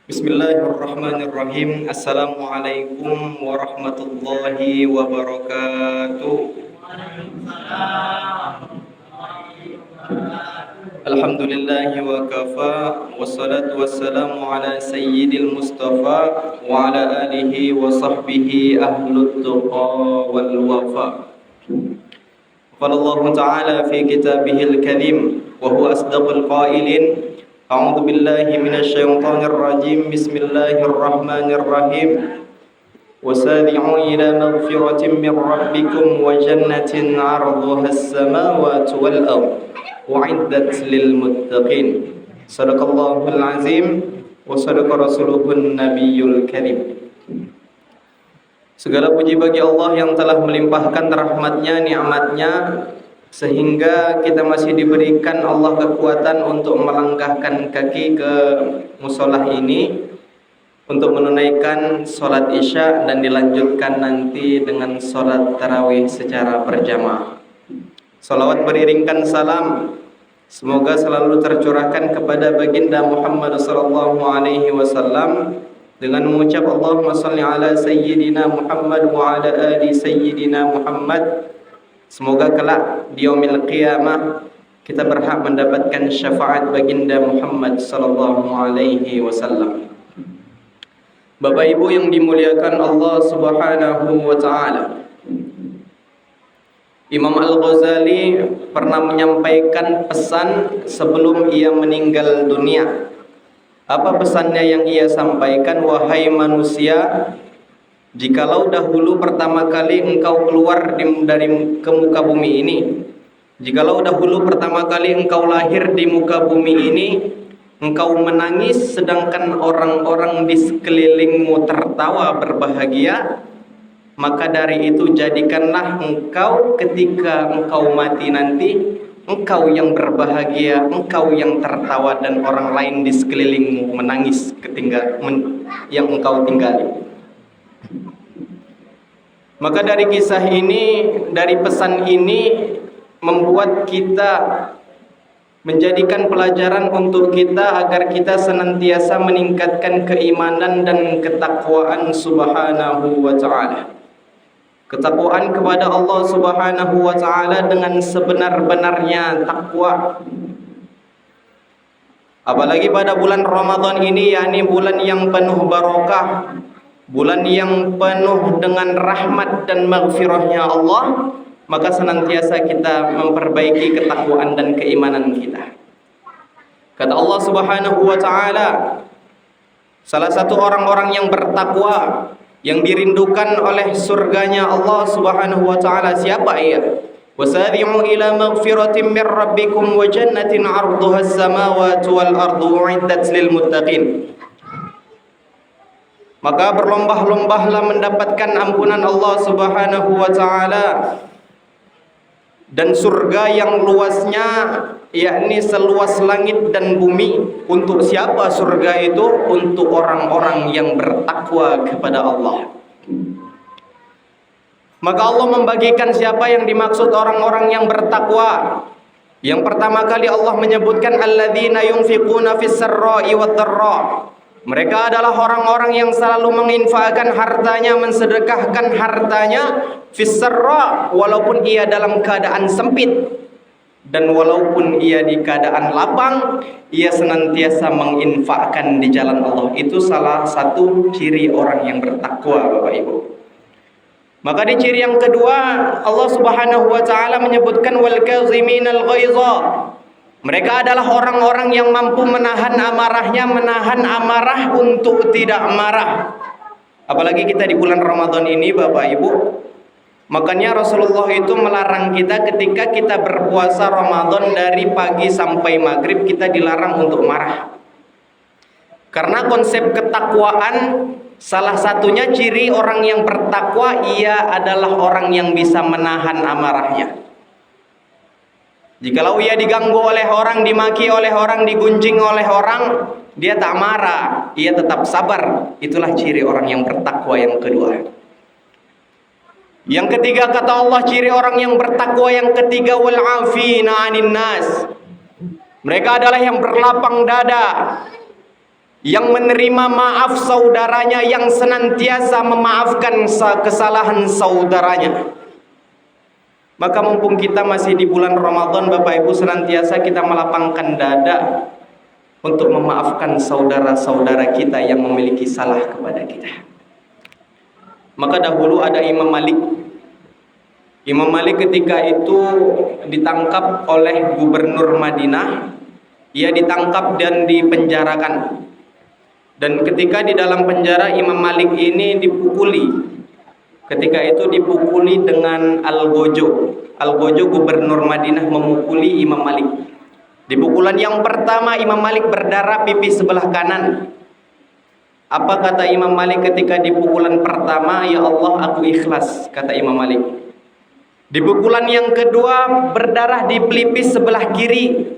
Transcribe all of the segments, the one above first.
Bismillahirrahmanirrahim. Assalamualaikum warahmatullahi wabarakatuh. Alhamdulillahi wa kafa, wassalatu wassalamu ala sayyidil mustafa wa ala alihi wa sahbihi ahlut tuqa wal wafa. Qala Allah Ta'ala fi kitabihil karim wa huwa asdaqul qailin. A'udzu billahi minasyaitonir rajim. Bismillahirrahmanirrahim. Wasari'u ila maghfiratin min rabbikum wa jannatin 'arduha as-samawati wal ardh u'iddat lil muttaqin. Shadaqallahul azim wa shadaqa rasuluhun nabiyyul karim. Segala puji bagi Allah yang telah melimpahkan rahmatnya, nikmatnya, sehingga kita masih diberikan Allah kekuatan untuk melangkahkan kaki ke musolah ini untuk menunaikan sholat isya dan dilanjutkan nanti dengan sholat tarawih secara berjamaah. Salawat beriringkan salam semoga selalu tercurahkan kepada baginda Muhammad sallallahu alaihi wasallam dengan mengucap Allahumma shalli ala sayyidina Muhammad wa ala ali sayyidina Muhammad. Semoga kelak di yaumil qiyamah kita berhak mendapatkan syafaat baginda Muhammad sallallahu alaihi wasallam. Bapak Ibu yang dimuliakan Allah Subhanahu wa taala. Imam Al-Ghazali pernah menyampaikan pesan sebelum ia meninggal dunia. Apa pesannya yang ia sampaikan? Wahai manusia, jikalau dahulu pertama kali engkau keluar dari ke muka bumi ini, jikalau dahulu pertama kali engkau lahir di muka bumi ini, engkau menangis sedangkan orang-orang di sekelilingmu tertawa berbahagia, maka dari itu jadikanlah engkau ketika engkau mati nanti, engkau yang berbahagia, engkau yang tertawa dan orang lain di sekelilingmu menangis yang engkau tinggali. Maka dari kisah ini, dari pesan ini membuat kita menjadikan pelajaran untuk kita agar kita senantiasa meningkatkan keimanan dan ketakwaan Subhanahu wa ta'ala. Ketakwaan kepada Allah Subhanahu wa ta'ala dengan sebenar-benarnya takwa. Apalagi pada bulan Ramadan ini, yakni bulan yang penuh barokah, bulan yang penuh dengan rahmat dan maghfirahnya Allah, maka senantiasa kita memperbaiki ketakwaan dan keimanan kita. Kata Allah Subhanahu wa ta'ala, salah satu orang-orang yang bertakwa, yang dirindukan oleh surganya Allah Subhanahu wa ta'ala, siapa ia? Wasari'u ila maghfiratin min rabbikum wa jannatin 'arduha as-samawati wal ardu u'iddat lil muttaqin. Maka berlomba-lombalah mendapatkan ampunan Allah Subhanahu wa ta'ala dan surga yang luasnya yakni seluas langit dan bumi. Untuk siapa surga itu? Untuk orang-orang yang bertakwa kepada Allah. Maka Allah membagikan siapa yang dimaksud orang-orang yang bertakwa. Yang pertama kali Allah menyebutkan alladzina yunfiquna fis sarra'i wad dharra. Mereka adalah orang-orang yang selalu menginfakkan hartanya, mensedekahkan hartanya fis sarra, walaupun ia dalam keadaan sempit dan walaupun ia di keadaan lapang, ia senantiasa menginfakkan di jalan Allah. Itu salah satu ciri orang yang bertakwa, Bapak Ibu. Maka di ciri yang kedua, Allah Subhanahu wa ta'ala menyebutkan wal kaziminal ghaiza. Mereka adalah orang-orang yang mampu menahan amarahnya, menahan amarah untuk tidak marah. Apalagi kita di bulan Ramadan ini, Bapak Ibu. Makanya Rasulullah itu melarang kita ketika kita berpuasa Ramadan dari pagi sampai maghrib, kita dilarang untuk marah. Karena konsep ketakwaan, salah satunya ciri orang yang bertakwa, ia adalah orang yang bisa menahan amarahnya. Jikalau ia diganggu oleh orang, dimaki oleh orang, digunjing oleh orang, dia tak marah, ia tetap sabar. Itulah ciri orang yang bertakwa yang kedua. Yang ketiga, kata Allah, ciri orang yang bertakwa yang ketiga, wal afina 'anil nas. Mereka adalah yang berlapang dada, yang menerima maaf saudaranya, yang senantiasa memaafkan kesalahan saudaranya. Maka mumpung kita masih di bulan Ramadan, Bapak Ibu, senantiasa kita melapangkan dada untuk memaafkan saudara-saudara kita yang memiliki salah kepada kita. Maka dahulu ada Imam Malik. Imam Malik ketika itu ditangkap oleh gubernur Madinah. Ia ditangkap dan dipenjarakan. Dan ketika di dalam penjara, Imam Malik ini dipukuli. Ketika itu dipukuli dengan Al-Gojo. Al-Gojo gubernur Madinah memukuli Imam Malik. Di pukulan yang pertama, Imam Malik berdarah pipi sebelah kanan. Apa kata Imam Malik ketika di pukulan pertama? Ya Allah, aku ikhlas, kata Imam Malik. Di pukulan yang kedua, berdarah di pelipis sebelah kiri.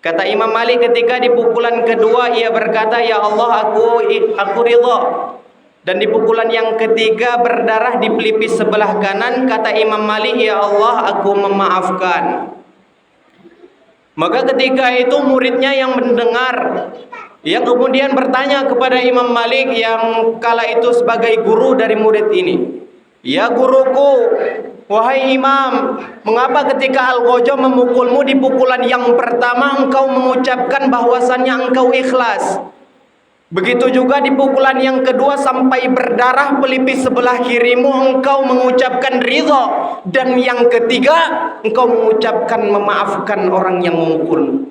Kata Imam Malik ketika di pukulan kedua, ia berkata, ya Allah, aku ridha. Dan di pukulan yang ketiga, berdarah di pelipis sebelah kanan. Kata Imam Malik, ya Allah, aku memaafkan. Maka ketika itu muridnya yang mendengar, yang kemudian bertanya kepada Imam Malik yang kala itu sebagai guru dari murid ini, ya guruku, wahai imam, mengapa ketika Al-Gojo memukulmu di pukulan yang pertama engkau mengucapkan bahwasannya engkau ikhlas? Begitu juga di pukulan yang kedua sampai berdarah pelipis sebelah kirimu engkau mengucapkan ridha, dan yang ketiga engkau mengucapkan memaafkan orang yang memukul.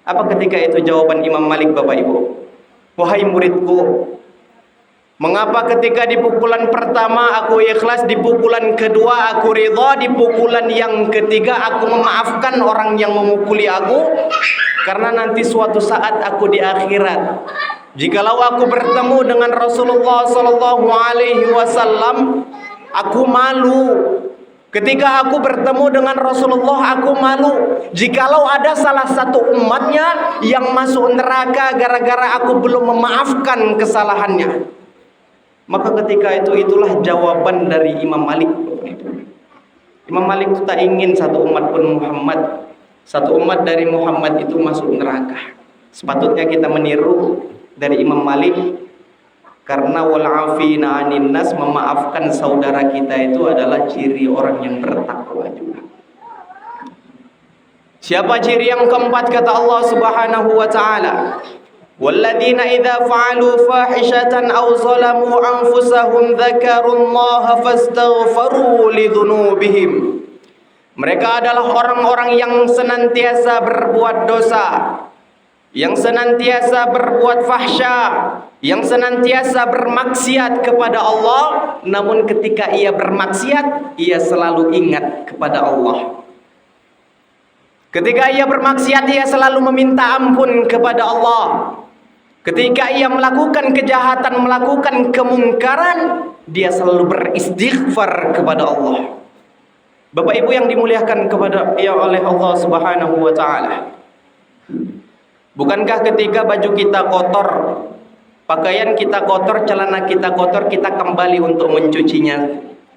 Apa ketika itu jawaban Imam Malik, Bapak Ibu? Wahai muridku, mengapa ketika di pukulan pertama aku ikhlas, di pukulan kedua aku ridha, di pukulan yang ketiga aku memaafkan orang yang memukuli aku? Karena nanti suatu saat aku di akhirat, jikalau aku bertemu dengan Rasulullah sallallahu alaihi wasallam, aku malu. Ketika aku bertemu dengan Rasulullah, aku malu. Jikalau ada salah satu umatnya yang masuk neraka gara-gara aku belum memaafkan kesalahannya. Maka ketika itulah jawaban dari Imam Malik. Imam Malik itu tak ingin satu umat dari Muhammad itu masuk neraka. Sepatutnya kita meniru dari Imam Malik, karena wal'afina 'anin nas, memaafkan saudara kita itu adalah ciri orang yang bertakwa juga. Siapa ciri yang keempat? Kata Allah Subhanahu wa taala, walladzina idza fa'alu fahishatan aw zalamu anfusahum dzakarullaha fastaghfaru lidzunubihim. Mereka adalah orang-orang yang senantiasa berbuat dosa, yang senantiasa berbuat fahsya, yang senantiasa bermaksiat kepada Allah. Namun ketika ia bermaksiat, ia selalu ingat kepada Allah. Ketika ia bermaksiat, ia selalu meminta ampun kepada Allah. Ketika ia melakukan kejahatan, melakukan kemungkaran, dia selalu beristighfar kepada Allah. Bapak Ibu yang dimuliakan oleh Allah Subhanahu wa taala, bukankah ketika baju kita kotor, pakaian kita kotor, celana kita kotor, kita kembali untuk mencucinya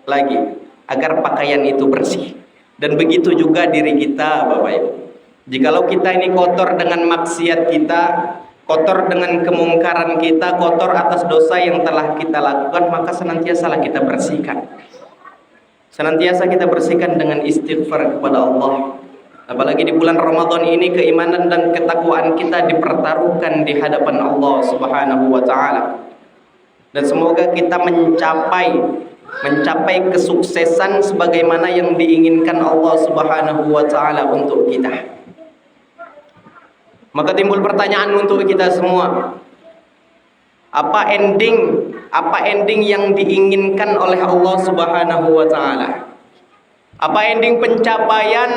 lagi agar pakaian itu bersih? Dan begitu juga diri kita, Bapak Ibu. Jikalau kita ini kotor dengan maksiat kita, kotor dengan kemungkaran kita, kotor atas dosa yang telah kita lakukan, maka senantiasalah kita bersihkan. Senantiasa kita bersihkan dengan istighfar kepada Allah. Apalagi di bulan Ramadan ini, keimanan dan ketakwaan kita dipertaruhkan di hadapan Allah Subhanahu wa taala. Dan semoga kita mencapai kesuksesan sebagaimana yang diinginkan Allah Subhanahu wa taala untuk kita. Maka timbul pertanyaan untuk kita semua, apa ending yang diinginkan oleh Allah Subhanahu wa taala? Apa ending pencapaian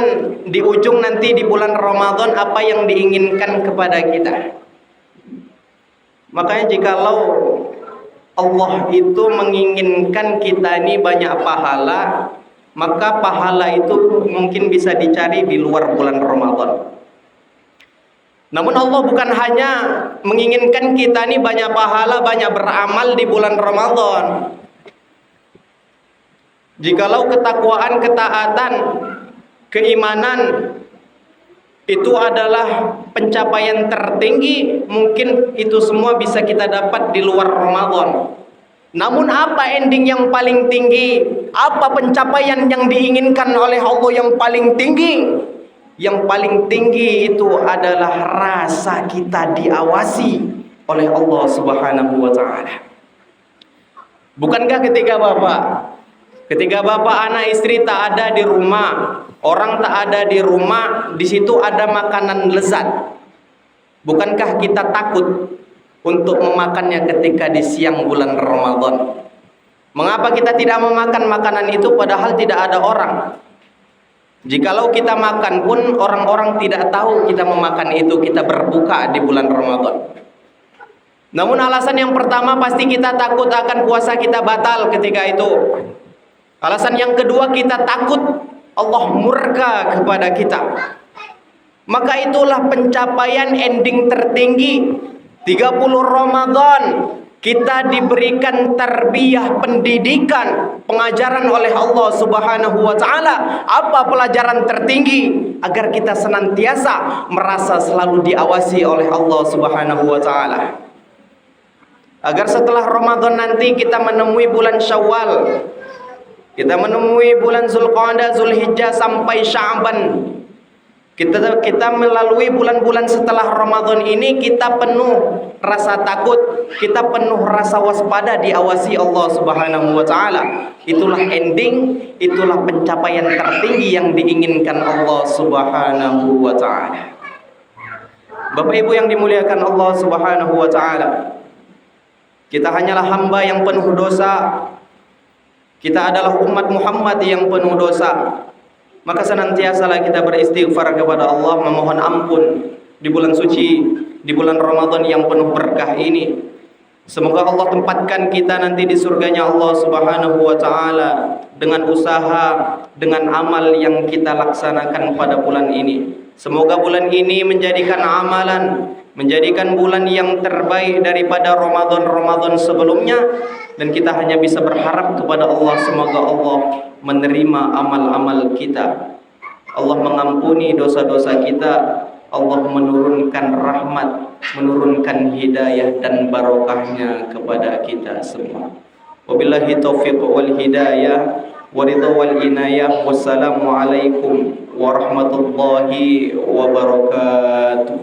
di ujung nanti di bulan Ramadan, apa yang diinginkan kepada kita? Makanya jikalau Allah itu menginginkan kita ini banyak pahala, maka pahala itu mungkin bisa dicari di luar bulan Ramadan. Namun Allah bukan hanya menginginkan kita ini banyak pahala, banyak beramal di bulan Ramadan. Jikalau ketakwaan, ketaatan, keimanan itu adalah pencapaian tertinggi, mungkin itu semua bisa kita dapat di luar Ramadan. Namun apa ending yang paling tinggi? Apa pencapaian yang diinginkan oleh Allah yang paling tinggi? Yang paling tinggi itu adalah rasa kita diawasi oleh Allah Subhanahu wa taala. Bukankah ketika Bapak anak istri tak ada di rumah, orang tak ada di rumah, di situ ada makanan lezat. Bukankah kita takut untuk memakannya ketika di siang bulan Ramadan? Mengapa kita tidak memakan makanan itu padahal tidak ada orang? Jikalau kita makan pun orang-orang tidak tahu kita memakan itu, kita berbuka di bulan Ramadan. Namun alasan yang pertama pasti kita takut akan puasa kita batal ketika itu. Alasan yang kedua kita takut Allah murka kepada kita. Maka itulah pencapaian ending tertinggi 30 Ramadan. Kita diberikan tarbiyah, pendidikan, pengajaran oleh Allah Subhanahu wa taala. Apa pelajaran tertinggi? Agar kita senantiasa merasa selalu diawasi oleh Allah Subhanahu wa taala. Agar setelah Ramadan nanti kita menemui bulan Syawal, kita menemui bulan Zulqa'dah, Zulhijjah sampai Sya'ban. Kita melalui bulan-bulan setelah Ramadan ini, kita penuh rasa takut, kita penuh rasa waspada diawasi Allah Subhanahu wa taala. Itulah ending, itulah pencapaian tertinggi yang diinginkan Allah Subhanahu wa taala. Bapak Ibu yang dimuliakan Allah Subhanahu wa taala, kita hanyalah hamba yang penuh dosa. Kita adalah umat Muhammad yang penuh dosa. Maka senantiasalah kita beristighfar kepada Allah, memohon ampun di bulan suci, di bulan Ramadan yang penuh berkah ini. Semoga Allah tempatkan kita nanti di surganya Allah Subhanahu wa taala dengan usaha, dengan amal yang kita laksanakan pada bulan ini. Semoga bulan ini menjadikan amalan, menjadikan bulan yang terbaik daripada Ramadan-Ramadan sebelumnya, dan kita hanya bisa berharap kepada Allah semoga Allah menerima amal-amal kita. Allah mengampuni dosa-dosa kita. Allah menurunkan rahmat, menurunkan hidayah dan barokahnya kepada kita semua. Wabillahi taufiq wal hidayah, waridha wal inayah. Wassalamualaikum warahmatullahi wabarakatuh.